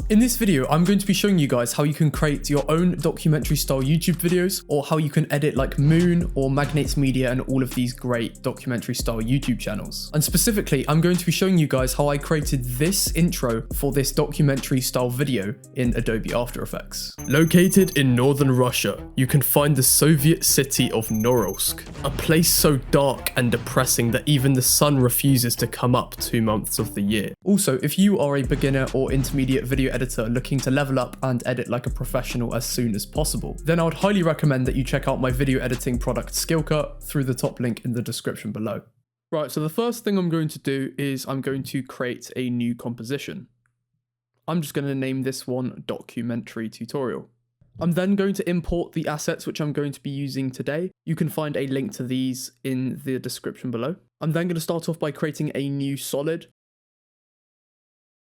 In this video, I'm going to be showing you guys how you can create your own documentary style YouTube videos, or how you can edit like Moon or Magnates Media and all of these great documentary style YouTube channels. And specifically, I'm going to be showing you guys how I created this intro for this documentary style video in Adobe After Effects. Located in northern Russia, you can find the Soviet city of Norilsk, a place so dark and depressing that even the sun refuses to come up 2 months of the year. Also, if you are a beginner or intermediate video editor looking to level up and edit like a professional as soon as possible, then I would highly recommend that you check out my video editing product Skillcut through the top link in the description below. Right, so the first thing I'm going to do is I'm going to create a new composition. I'm just going to name this one Documentary Tutorial. I'm then going to import the assets which I'm going to be using today. You can find a link to these in the description below. I'm then going to start off by creating a new solid.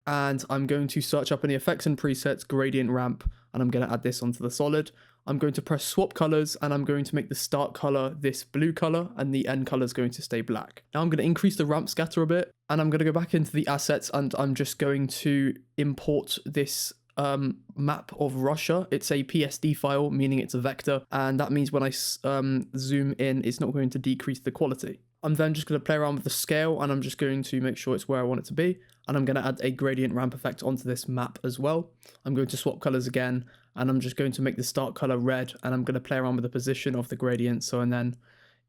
And I'm going to search up in the effects and presets gradient ramp, and I'm going to add this onto the solid. I'm going to press swap colors, and I'm going to make the start color this blue color and the end color is going to stay black. Now I'm going to increase the ramp scatter a bit, and I'm going to go back into the assets, and I'm just going to import this map of Russia. It's a PSD file, meaning it's a vector, and that means when I zoom in, it's not going to decrease the quality. I'm then just going to play around with the scale, and I'm just going to make sure it's where I want it to be. And I'm going to add a gradient ramp effect onto this map as well. I'm going to swap colors again, and I'm just going to make the start color red, and I'm going to play around with the position of the gradient. So, and then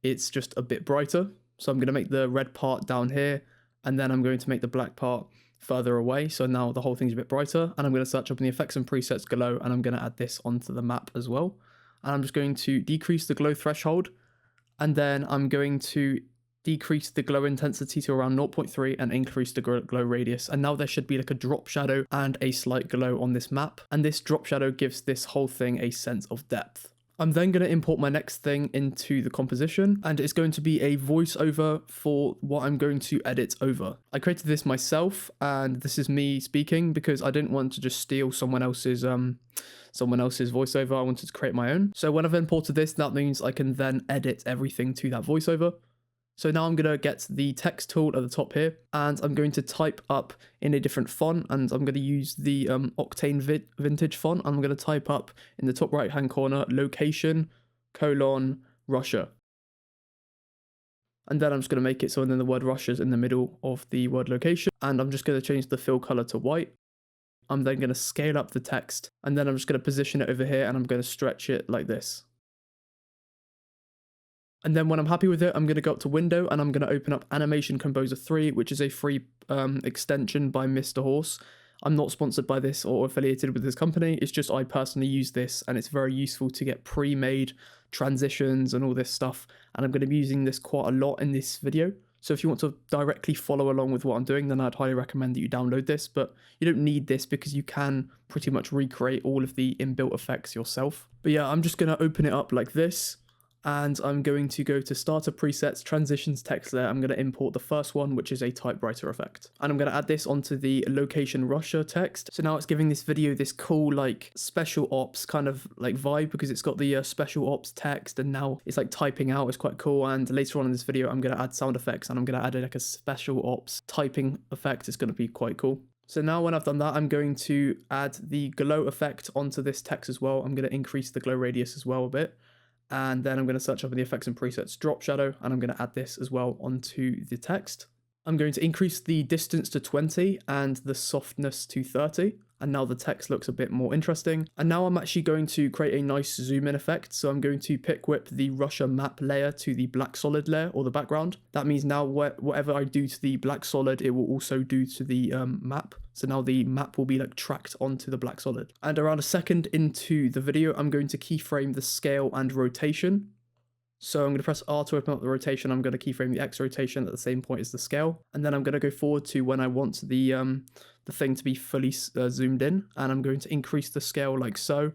it's just a bit brighter. So I'm going to make the red part down here, and then I'm going to make the black part further away. So now the whole thing's a bit brighter, and I'm going to search up in the effects and presets glow, and I'm going to add this onto the map as well. And I'm just going to decrease the glow threshold, and then I'm going to decrease the glow intensity to around 0.3 and increase the glow radius. And now there should be like a drop shadow and a slight glow on this map. And this drop shadow gives this whole thing a sense of depth. I'm then going to import my next thing into the composition, and it's going to be a voiceover for what I'm going to edit over. I created this myself, and this is me speaking because I didn't want to just steal someone else's voiceover. I wanted to create my own. So when I've imported this, that means I can then edit everything to that voiceover. So now I'm going to get the text tool at the top here, and I'm going to type up in a different font, and I'm going to use the Octane Vintage font. I'm going to type up in the top right hand corner, location, Russia. And then I'm just going to make it so then the word Russia is in the middle of the word location, and I'm just going to change the fill color to white. I'm then going to scale up the text, and then I'm just going to position it over here, and I'm going to stretch it like this. And then when I'm happy with it, I'm going to go up to Window, and I'm going to open up Animation Composer 3, which is a free extension by Mr. Horse. I'm not sponsored by this or affiliated with this company. It's just I personally use this, and it's very useful to get pre-made transitions and all this stuff. And I'm going to be using this quite a lot in this video. So if you want to directly follow along with what I'm doing, then I'd highly recommend that you download this. But you don't need this because you can pretty much recreate all of the inbuilt effects yourself. But yeah, I'm just going to open it up like this. And I'm going to go to Starter Presets, Transitions Text Layer. I'm going to import the first one, which is a typewriter effect. And I'm going to add this onto the Location Russia text. So now it's giving this video this cool, like, special ops kind of, like, vibe, because it's got the special ops text, and now it's, like, typing out. It's quite cool. And later on in this video, I'm going to add sound effects, and I'm going to add, like, a special ops typing effect. It's going to be quite cool. So now when I've done that, I'm going to add the glow effect onto this text as well. I'm going to increase the glow radius as well a bit. And then I'm going to search up in the effects and presets drop shadow, and I'm going to add this as well onto the text. I'm going to increase the distance to 20 and the softness to 30. And now the text looks a bit more interesting. And now I'm actually going to create a nice zoom in effect. So I'm going to pick whip the Russia map layer to the black solid layer, or the background. That means now whatever I do to the black solid, it will also do to the map. So now the map will be like tracked onto the black solid. And around a second into the video, I'm going to keyframe the scale and rotation. So I'm going to press R to open up the rotation. I'm going to keyframe the X rotation at the same point as the scale. And then I'm going to go forward to when I want the thing to be fully zoomed in. And I'm going to increase the scale like so.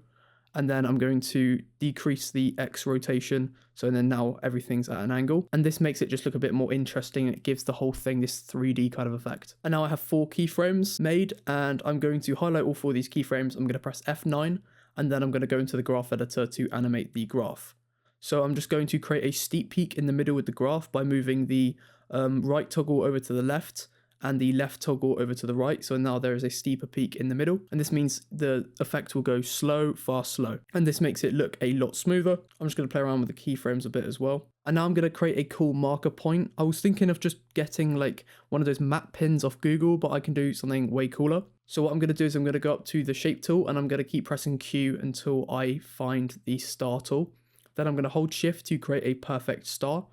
And then I'm going to decrease the X rotation. So then now everything's at an angle. And this makes it just look a bit more interesting. It gives the whole thing this 3D kind of effect. And now I have 4 keyframes made. And I'm going to highlight all 4 of these keyframes. I'm going to press F9. And then I'm going to go into the graph editor to animate the graph. So I'm just going to create a steep peak in the middle with the graph by moving the right toggle over to the left and the left toggle over to the right. So now there is a steeper peak in the middle, and this means the effect will go slow, fast, slow. And this makes it look a lot smoother. I'm just going to play around with the keyframes a bit as well. And now I'm going to create a cool marker point. I was thinking of just getting like one of those map pins off Google, but I can do something way cooler. So what I'm going to do is I'm going to go up to the shape tool, and I'm going to keep pressing Q until I find the star tool. Then I'm going to hold shift to create a perfect star,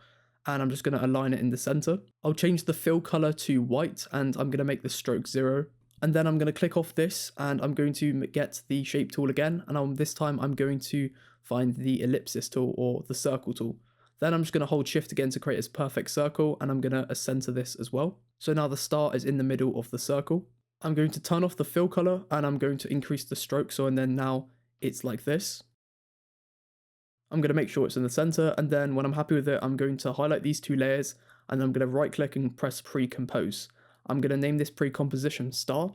and I'm just going to align it in the center. I'll change the fill color to white, and I'm going to make the stroke 0. And then I'm going to click off this, and I'm going to get the shape tool again. And this time I'm going to find the ellipsis tool or the circle tool. Then I'm just going to hold shift again to create this perfect circle, and I'm going to center this as well. So now the star is in the middle of the circle. I'm going to turn off the fill color, and I'm going to increase the stroke. So, and then now it's like this. I'm going to make sure it's in the center, and then when I'm happy with it, I'm going to highlight these 2 layers, and I'm going to right click and press pre-compose. I'm going to name this pre-composition star,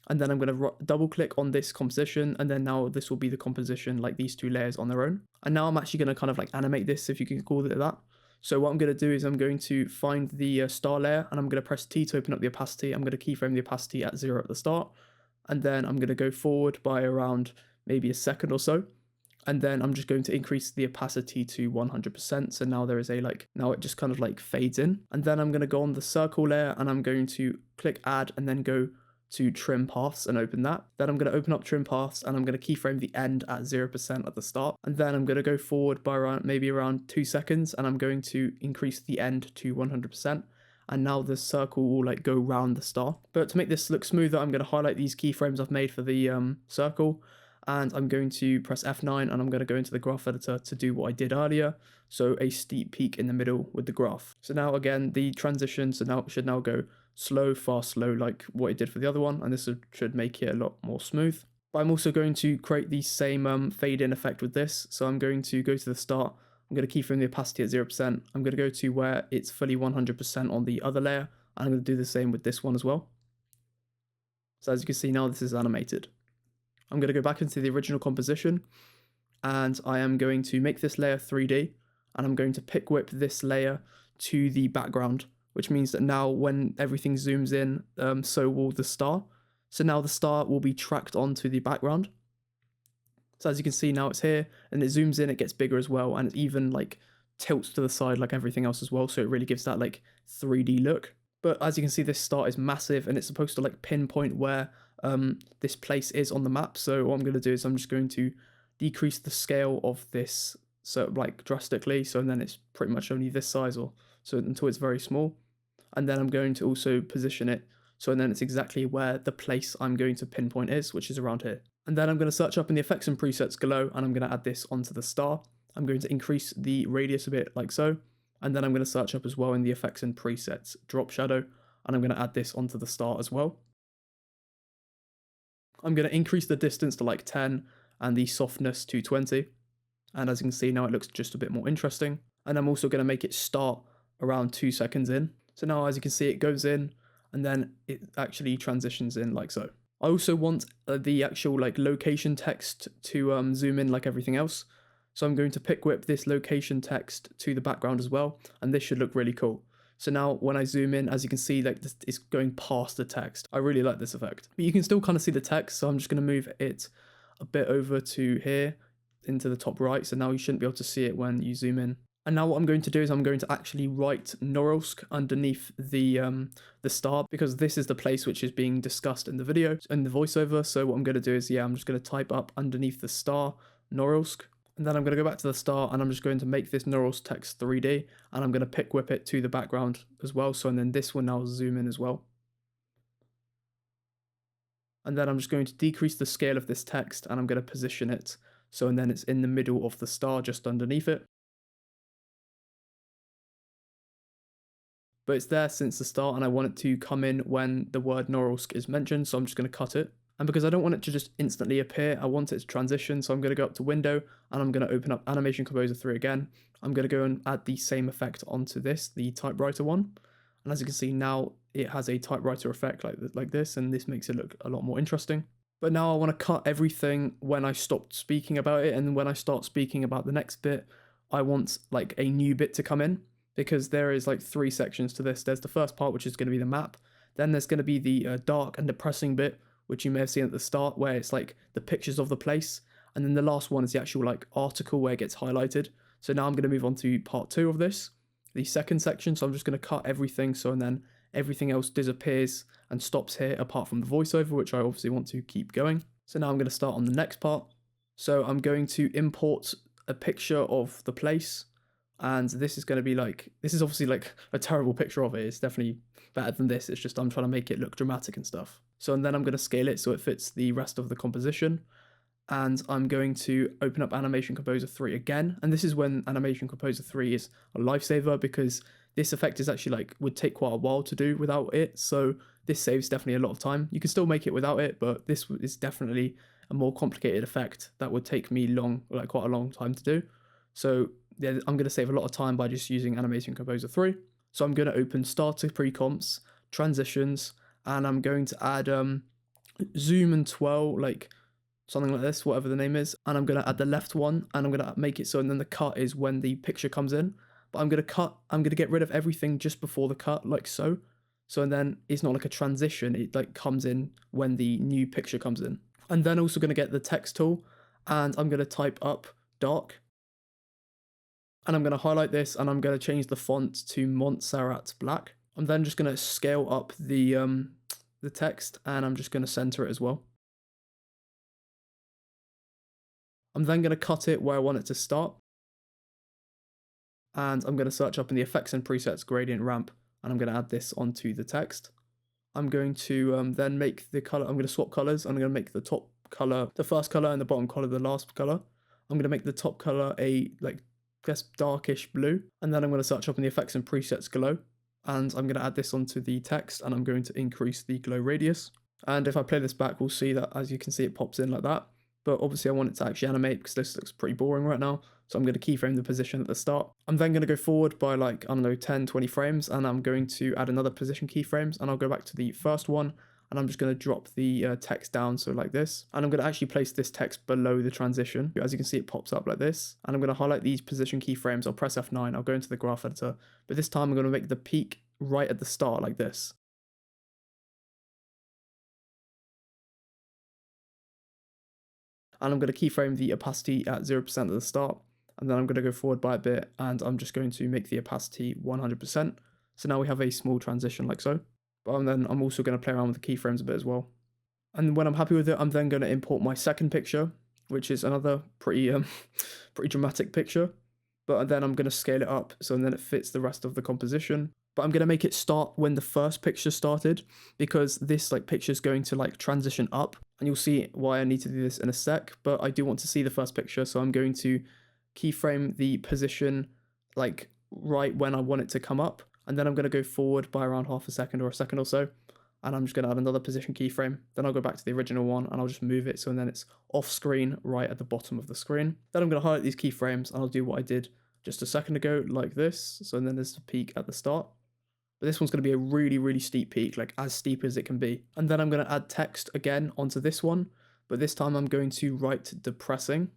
and then I'm going to double click on this composition, and then now this will be the composition like these 2 layers on their own. And now I'm actually going to kind of like animate this, if you can call it that. So what I'm going to do is I'm going to find the star layer, and I'm going to press T to open up the opacity. I'm going to keyframe the opacity at 0 at the start, and then I'm going to go forward by around maybe a second or so. And then I'm just going to increase the opacity to 100%. So now there is a now it just kind of like fades in. And then I'm going to go on the circle layer, and I'm going to click add and then go to trim paths and open that. Then I'm going to open up trim paths, and I'm going to keyframe the end at 0% at the start. And then I'm going to go forward by maybe around 2 seconds, and I'm going to increase the end to 100%. And now the circle will like go round the star. But to make this look smoother, I'm going to highlight these keyframes I've made for the circle. And I'm going to press F9, and I'm going to go into the graph editor to do what I did earlier. So a steep peak in the middle with the graph. So now again, the transition should now go slow, fast, slow, like what it did for the other one. And this should make it a lot more smooth. But I'm also going to create the same fade in effect with this. So I'm going to go to the start. I'm going to keyframe the opacity at 0%. I'm going to go to where it's fully 100% on the other layer. And I'm going to do the same with this one as well. So as you can see now, this is animated. I'm going to go back into the original composition, and I am going to make this layer 3D, and I'm going to pick whip this layer to the background, which means that now when everything zooms in, so will the star. So now the star will be tracked onto the background. So as you can see now it's here, and it zooms in, it gets bigger as well, and it even like tilts to the side like everything else as well, so it really gives that like 3D look. But as you can see, this star is massive, and it's supposed to like pinpoint where this place is on the map. So what I'm going to do is I'm just going to decrease the scale of this so like drastically, so then it's pretty much only this size, or so until it's very small. And then I'm going to also position it so then it's exactly where the place I'm going to pinpoint is, which is around here. And then I'm going to search up in the effects and presets below, and I'm going to add this onto the star. I'm going to increase the radius a bit like so, and then I'm going to search up as well in the effects and presets drop shadow, and I'm going to add this onto the star as well. I'm going to increase the distance to like 10 and the softness to 20. And as you can see now, it looks just a bit more interesting. And I'm also going to make it start around 2 seconds in. So now as you can see, it goes in and then it actually transitions in like so. I also want the actual like location text to zoom in like everything else. So I'm going to pick whip this location text to the background as well. And this should look really cool. So now when I zoom in, as you can see, like this is going past the text. I really like this effect. But you can still kind of see the text, so I'm just going to move it a bit over to here into the top right. So now you shouldn't be able to see it when you zoom in. And now what I'm going to do is I'm going to actually write Norilsk underneath the star, because this is the place which is being discussed in the video, in the voiceover. So what I'm going to do is, I'm just going to type up underneath the star, Norilsk. And then I'm going to go back to the star, and I'm just going to make this Norilsk text 3D, and I'm going to pick whip it to the background as well. So, and then this will now zoom in as well. And then I'm just going to decrease the scale of this text, and I'm going to position it. So, and then it's in the middle of the star, just underneath it. But it's there since the start, and I want it to come in when the word Norilsk is mentioned. So I'm just going to cut it. And because I don't want it to just instantly appear, I want it to transition. So I'm going to go up to Window, and I'm going to open up Animation Composer 3 again. I'm going to go and add the same effect onto this, the typewriter one. And as you can see now, it has a typewriter effect like this, and this makes it look a lot more interesting. But now I want to cut everything when I stop speaking about it, and when I start speaking about the next bit, I want like a new bit to come in, because there is like 3 sections to this. There's the first part, which is going to be the map. Then there's going to be the dark and depressing bit, which you may have seen at the start, where it's like the pictures of the place. And then the last one is the actual like article where it gets highlighted. So now I'm going to move on to part 2 of this, the second section. So I'm just going to cut everything. So and then everything else disappears and stops here apart from the voiceover, which I obviously want to keep going. So now I'm going to start on the next part. So I'm going to import a picture of the place. And this is going to be like, this is obviously like a terrible picture of it. It's definitely better than this. It's just I'm trying to make it look dramatic and stuff. So and then I'm going to scale it so it fits the rest of the composition. And I'm going to open up Animation Composer 3 again. And this is when Animation Composer 3 is a lifesaver, because this effect is actually like, would take quite a while to do without it. So this saves definitely a lot of time. You can still make it without it, but this is definitely a more complicated effect that would take me quite a long time to do. So yeah, I'm going to save a lot of time by just using Animation Composer 3. So I'm going to open Starter Pre-comps, Transitions, and I'm going to add Zoom and Twirl, like something like this, whatever the name is. And I'm going to add the left one, and I'm going to make it so, and then the cut is when the picture comes in. But I'm going to get rid of everything just before the cut, like so. So, and then it's not like a transition, it like comes in when the new picture comes in. And then also going to get the text tool, and I'm going to type up dark. And I'm going to highlight this, and I'm going to change the font to Montserrat Black. I'm then just going to scale up the text, and I'm just going to center it as well. I'm then going to cut it where I want it to start. And I'm going to search up in the effects and presets gradient ramp, and I'm going to add this onto the text. I'm going to then make the color, I'm going to swap colors. I'm going to make the top color the first color and the bottom color the last color. I'm going to make the top color a darkish blue, and then I'm going to search up in the effects and presets glow, and I'm going to add this onto the text, and I'm going to increase the glow radius. And if I play this back, we'll see that, as you can see, it pops in like that. But obviously I want it to actually animate because this looks pretty boring right now. So I'm going to keyframe the position at the start. I'm then going to go forward by 10, 20 frames, and I'm going to add another position keyframes, and I'll go back to the first one, and I'm just going to drop the text down, so like this. And I'm going to actually place this text below the transition. As you can see, it pops up like this. And I'm going to highlight these position keyframes. I'll press F9. I'll go into the graph editor. But this time I'm going to make the peak right at the start like this. And I'm going to keyframe the opacity at 0% at the start. And then I'm going to go forward by a bit, and I'm just going to make the opacity 100%. So now we have a small transition like so. But then I'm also going to play around with the keyframes a bit as well. And when I'm happy with it, I'm then going to import my second picture, which is another pretty dramatic picture. But then I'm going to scale it up so then it fits the rest of the composition. But I'm going to make it start when the first picture started, because this picture is going to transition up, and you'll see why I need to do this in a sec. But I do want to see the first picture, so I'm going to keyframe the position right when I want it to come up, and then I'm going to go forward by around half a second or a second or so, and I'm just going to add another position keyframe. Then I'll go back to the original one, and I'll just move it so then it's off screen right at the bottom of the screen. Then I'm going to highlight these keyframes, and I'll do what I did just a second ago like this. So then there's the peak at the start. But this one's going to be a really, really steep peak, as steep as it can be. And then I'm going to add text again onto this one, but this time I'm going to write depressing.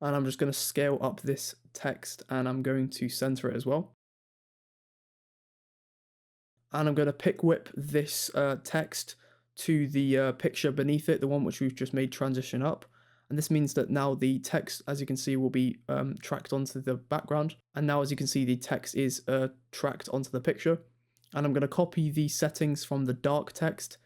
And I'm just going to scale up this text, and I'm going to center it as well. And I'm going to pick whip this text to the picture beneath it, the one which we've just made transition up. And this means that now the text, as you can see, will be tracked onto the background. And now, as you can see, the text is tracked onto the picture. And I'm going to copy the settings from the dark text,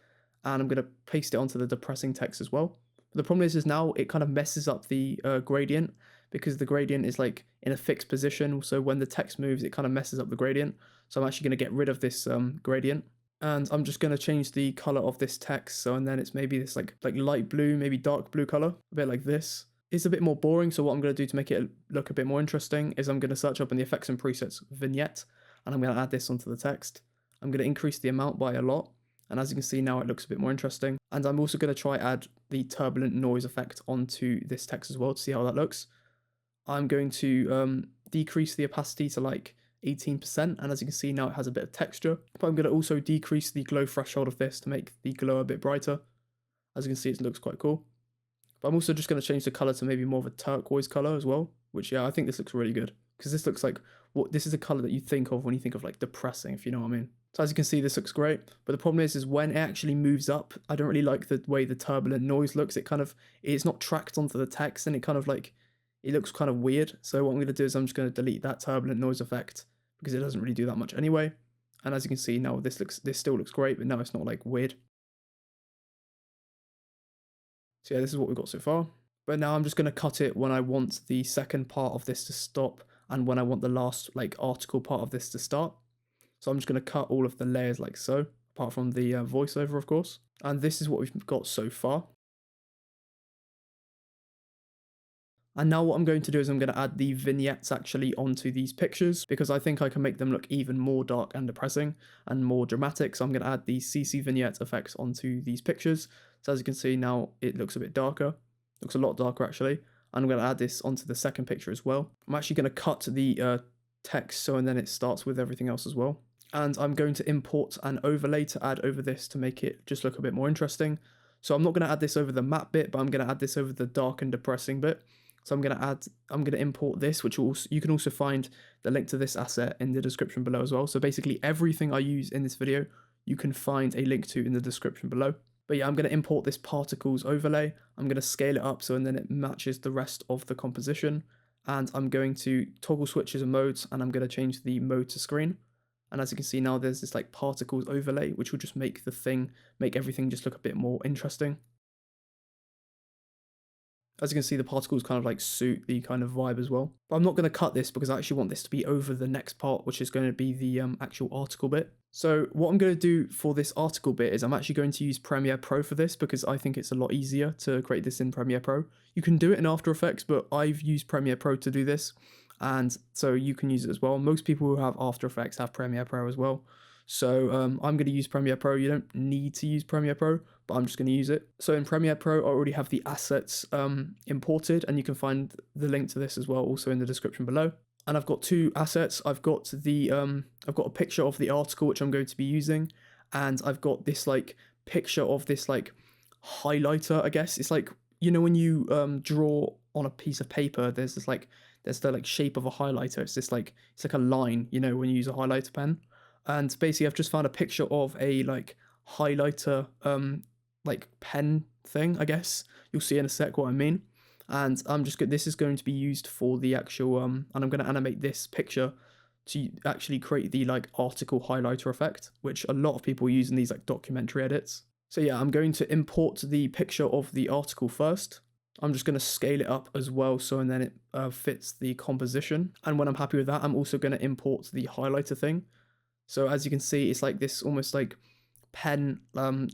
and I'm going to paste it onto the depressing text as well. But the problem is now it kind of messes up the gradient, because the gradient is in a fixed position. So when the text moves, it kind of messes up the gradient. So I'm actually going to get rid of this gradient. And I'm just going to change the color of this text. So, and then it's maybe this light blue, maybe dark blue color, a bit like this. It's a bit more boring. So what I'm going to do to make it look a bit more interesting is I'm going to search up in the effects and presets vignette, and I'm going to add this onto the text. I'm going to increase the amount by a lot. And as you can see now, it looks a bit more interesting. And I'm also going to try add the turbulent noise effect onto this text as well to see how that looks. I'm going to decrease the opacity to 18%, and as you can see now it has a bit of texture. But I'm going to also decrease the glow threshold of this to make the glow a bit brighter. As you can see, it looks quite cool. But I'm also just going to change the color to maybe more of a turquoise color as well, which, yeah, I think this looks really good, because this looks like what this is a color that you think of when you think of like depressing, if you know what I mean. So as you can see, this looks great, but the problem is when it actually moves up, I don't really like the way the turbulent noise looks. It's not tracked onto the text, and it looks kind of weird. So what I'm going to do is I'm just going to delete that turbulent noise effect because it doesn't really do that much anyway. And as you can see now, this still looks great, but now it's not like weird. So yeah, this is what we've got so far. But now I'm just going to cut it when I want the second part of this to stop and when I want the last like article part of this to start. So I'm just going to cut all of the layers like so, apart from the voiceover, of course. And this is what we've got so far. And now what I'm going to do is I'm going to add the vignettes actually onto these pictures because I think I can make them look even more dark and depressing and more dramatic. So I'm going to add the CC vignette effects onto these pictures. So as you can see now, it looks a bit darker. Looks a lot darker actually. And I'm going to add this onto the second picture as well. I'm actually going to cut the text and then it starts with everything else as well. And I'm going to import an overlay to add over this to make it just look a bit more interesting. So I'm not going to add this over the map bit, but I'm going to add this over the dark and depressing bit. So I'm going to import this, which you can also find the link to this asset in the description below as well. So basically everything I use in this video, you can find a link to in the description below. But yeah, I'm going to import this particles overlay. I'm going to scale it up and then it matches the rest of the composition. And I'm going to toggle switches and modes, and I'm going to change the mode to screen. And as you can see now, there's this like particles overlay, which will just make everything just look a bit more interesting. As you can see, the particles kind of like suit the kind of vibe as well. But I'm not going to cut this because I actually want this to be over the next part, which is going to be the actual article bit. So what I'm going to do for this article bit is I'm actually going to use Premiere Pro for this because I think it's a lot easier to create this in Premiere Pro. You can do it in After Effects, but I've used Premiere Pro to do this. And so you can use it as well. Most people who have After Effects have Premiere Pro as well. So I'm going to use Premiere Pro. You don't need to use Premiere Pro, but I'm just going to use it. So in Premiere Pro, I already have the assets imported, and you can find the link to this as well also in the description below. And I've got two assets. I've got a picture of the article which I'm going to be using, and I've got this like picture of this like highlighter, I guess. It's like, you know, when you draw on a piece of paper, there's the like shape of a highlighter. It's like a line, you know, when you use a highlighter pen. And basically I've just found a picture of a like highlighter like pen thing, I guess. You'll see in a sec what I mean. And this is going to be used for the actual and I'm going to animate this picture to actually create the like article highlighter effect, which a lot of people use in these like documentary edits. So yeah, I'm going to import the picture of the article first. I'm just going to scale it up as well, and then it fits the composition. And when I'm happy with that, I'm also going to import the highlighter thing. So as you can see, it's like this almost like pen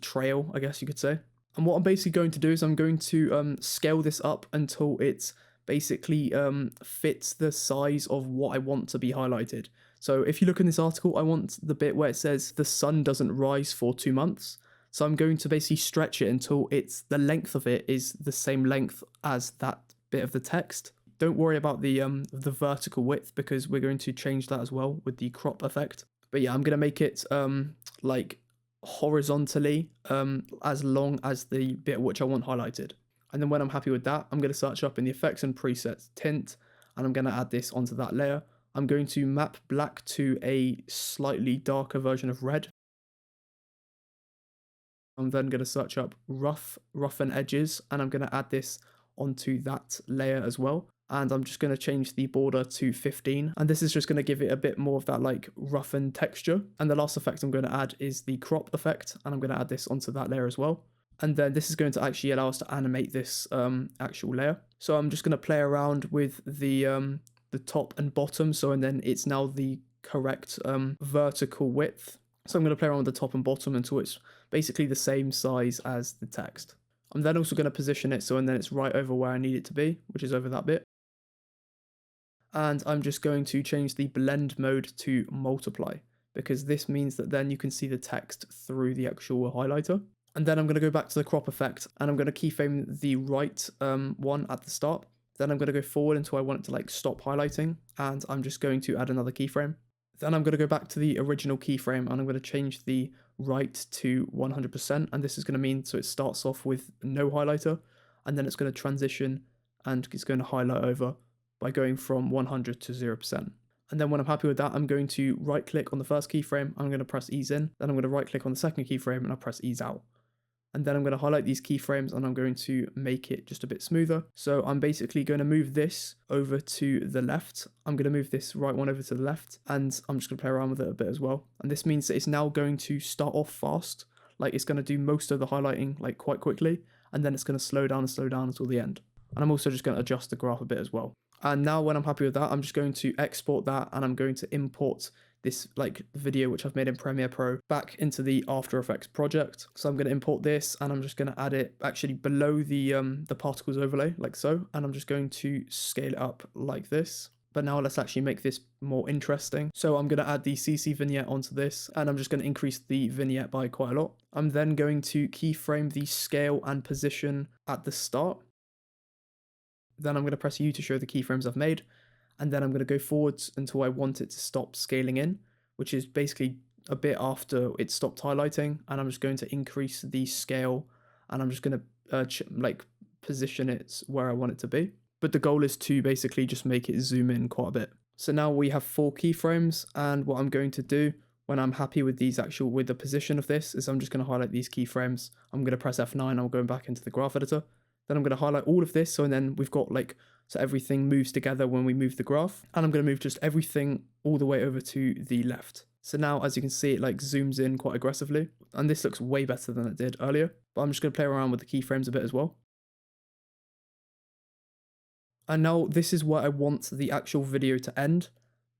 trail, I guess you could say. And what I'm basically going to do is I'm going to scale this up until it's basically fits the size of what I want to be highlighted. So if you look in this article, I want the bit where it says the sun doesn't rise for 2 months. So I'm going to basically stretch it until the length of it is the same length as that bit of the text. Don't worry about the vertical width because we're going to change that as well with the crop effect. But yeah, I'm going to make it like horizontally as long as the bit which I want highlighted. And then when I'm happy with that, I'm going to search up in the effects and presets tint, and I'm going to add this onto that layer. I'm going to map black to a slightly darker version of red. I'm then going to search up roughen edges, and I'm going to add this onto that layer as well. And I'm just going to change the border to 15, and this is just going to give it a bit more of that like roughened texture. And the last effect I'm going to add is the crop effect, and I'm going to add this onto that layer as well. And then this is going to actually allow us to animate this actual layer. So I'm just going to play around with the top and bottom, and then it's now the correct vertical width. So I'm going to play around with the top and bottom until it's basically the same size as the text. I'm then also going to position it and then it's right over where I need it to be, which is over that bit. And I'm just going to change the blend mode to multiply, because this means that then you can see the text through the actual highlighter. And then I'm going to go back to the crop effect, and I'm going to keyframe the right one at the start. Then I'm going to go forward until I want it to like stop highlighting, and I'm just going to add another keyframe. Then I'm going to go back to the original keyframe, and I'm going to change the right to 100%, and this is going to mean so it starts off with no highlighter, and then it's going to transition and it's going to highlight over by going from 100 to 0%. And then when I'm happy with that, I'm going to right click on the first keyframe. I'm going to press ease in. Then I'm going to right click on the second keyframe and I'll press ease out. And then I'm going to highlight these keyframes and I'm going to make it just a bit smoother. So I'm basically going to move this over to the left. I'm going to move this right one over to the left, and I'm just going to play around with it a bit as well. And this means that it's now going to start off fast. Like it's going to do most of the highlighting like quite quickly, and then it's going to slow down until the end. And I'm also just going to adjust the graph a bit as well. And now when I'm happy with that, I'm just going to export that and I'm going to import this like video which I've made in Premiere Pro back into the After Effects project. So I'm going to import this and I'm just going to add it actually below the particles overlay like so, and I'm just going to scale it up like this. But now let's actually make this more interesting. So I'm going to add the CC vignette onto this, and I'm just going to increase the vignette by quite a lot. I'm then going to keyframe the scale and position at the start. Then I'm going to press U to show the keyframes I've made. And then I'm going to go forwards until I want it to stop scaling in, which is basically a bit after it stopped highlighting. And I'm just going to increase the scale, and I'm just going to position it where I want it to be. But the goal is to basically just make it zoom in quite a bit. So now we have 4 keyframes, and what I'm going to do when I'm happy with with the position of this is I'm just going to highlight these keyframes. I'm going to press F9, I'm going back into the graph editor. Then I'm going to highlight all of this, and then we've got so everything moves together when we move the graph. And I'm going to move just everything all the way over to the left. So now, as you can see, it zooms in quite aggressively. And this looks way better than it did earlier. But I'm just going to play around with the keyframes a bit as well. And now this is where I want the actual video to end.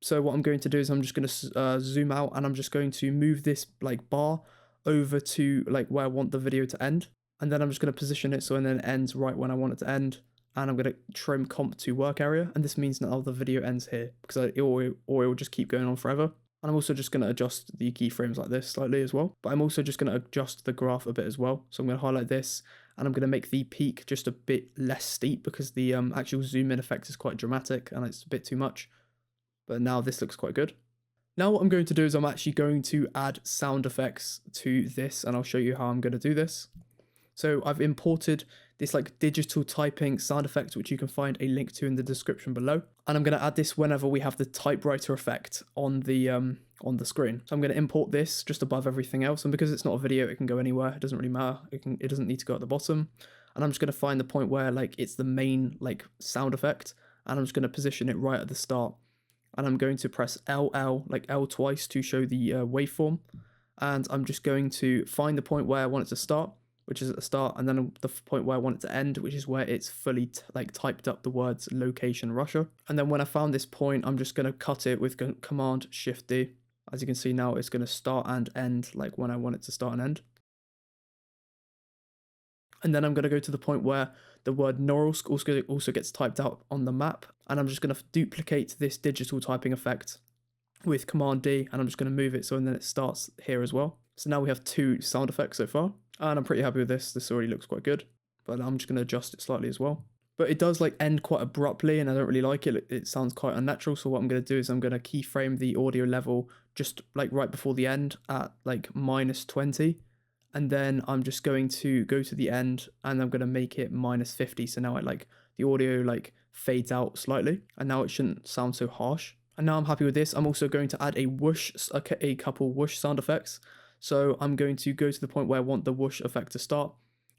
So what I'm going to do is I'm just going to zoom out, and I'm just going to move this bar over to where I want the video to end. And then I'm just going to position it so and then it ends right when I want it to end. And I'm going to trim comp to work area. And this means now the video ends here, because it will just keep going on forever. And I'm also just going to adjust the keyframes like this slightly as well. But I'm also just going to adjust the graph a bit as well. So I'm going to highlight this, and I'm going to make the peak just a bit less steep, because the actual zoom in effect is quite dramatic and it's a bit too much. But now this looks quite good. Now what I'm going to do is I'm actually going to add sound effects to this, and I'll show you how I'm going to do this. So I've imported this digital typing sound effect, which you can find a link to in the description below. And I'm going to add this whenever we have the typewriter effect on the screen. So I'm going to import this just above everything else. And because it's not a video, it can go anywhere. It doesn't really matter. It doesn't need to go at the bottom. And I'm just going to find the point where it's the main sound effect. And I'm just going to position it right at the start. And I'm going to press L twice to show the waveform. And I'm just going to find the point where I want it to start, which is at the start, and then the point where I want it to end, which is where it's fully typed up the words location Russia. And then when I found this point, I'm just going to cut it with Command Shift D. As you can see now, it's going to start and end when I want it to start and end. And then I'm going to go to the point where the word Norilsk also gets typed out on the map. And I'm just going to duplicate this digital typing effect with Command D, and I'm just going to move it so and then it starts here as well. So now we have 2 sound effects so far. And I'm pretty happy with this. This already looks quite good. But I'm just going to adjust it slightly as well. But it does end quite abruptly, and I don't really like it. It sounds quite unnatural. So what I'm going to do is I'm going to keyframe the audio level just right before the end at -20. And then I'm just going to go to the end, and I'm going to make it -50. So now the audio fades out slightly, and now it shouldn't sound so harsh. And now I'm happy with this. I'm also going to add a whoosh, a couple whoosh sound effects. So I'm going to go to the point where I want the whoosh effect to start,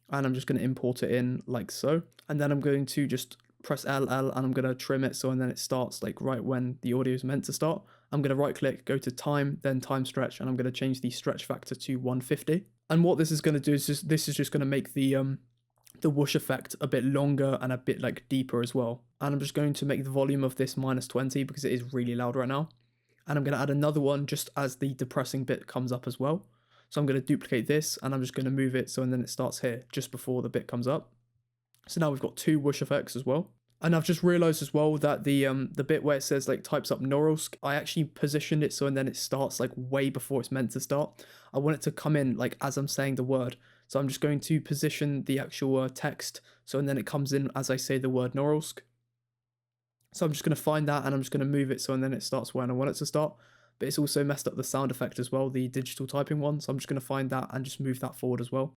and I'm just going to import it in like so. And then I'm going to just press LL, and I'm going to trim it so and then it starts right when the audio is meant to start. I'm going to right click, go to time, then time stretch, and I'm going to change the stretch factor to 150. And what this is going to do is this is just going to make the whoosh effect a bit longer and a bit deeper as well. And I'm just going to make the volume of this -20 because it is really loud right now. And I'm going to add another one just as the depressing bit comes up as well. So I'm going to duplicate this, and I'm just going to move it so and then it starts here just before the bit comes up. So now we've got 2 whoosh effects as well. And I've just realized as well that the bit where it says types up Norilsk, I actually positioned it so and then it starts way before it's meant to start. I want it to come in as I'm saying the word. So I'm just going to position the actual text so and then it comes in as I say the word Norilsk. So I'm just going to find that, and I'm just going to move it so and then it starts when I want it to start. But it's also messed up the sound effect as well, the digital typing one. So I'm just going to find that and just move that forward as well.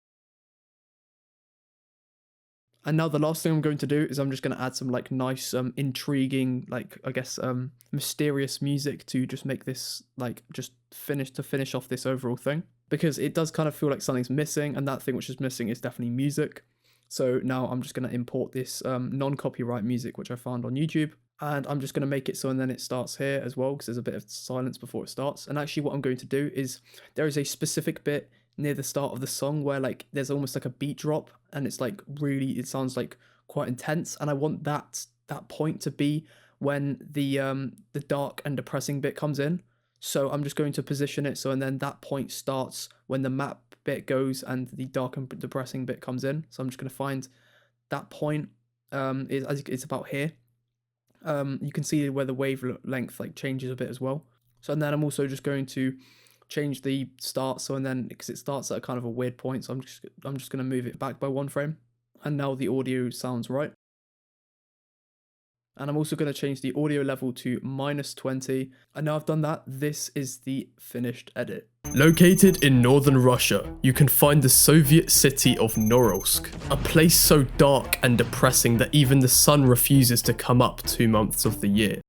And now the last thing I'm going to do is I'm just going to add some like nice, intriguing, like I guess, mysterious music to just make this like just finish off this overall thing, because it does kind of feel like something's missing, and that thing which is missing is definitely music. So now I'm just going to import this non-copyright music which I found on YouTube, and I'm just going to make it so and then it starts here as well, because there's a bit of silence before it starts. And actually what I'm going to do is there is a specific bit near the start of the song where like there's almost like a beat drop, and it's like really, it sounds like quite intense, and I want that point to be when the dark and depressing bit comes in. So I'm just going to position it so and then that point starts when the map bit goes and the dark and depressing bit comes in. So I'm just going to find that point. It's about here. You can see where the wavelength like changes a bit as well. So and then I'm also just going to change the start, so and then because it starts at a kind of a weird point, so I'm just going to move it back by 1 frame, and now the audio sounds right. And I'm also going to change the audio level to -20. And now I've done that, this is the finished edit. Located in northern Russia, you can find the Soviet city of Norilsk, a place so dark and depressing that even the sun refuses to come up 2 months of the year.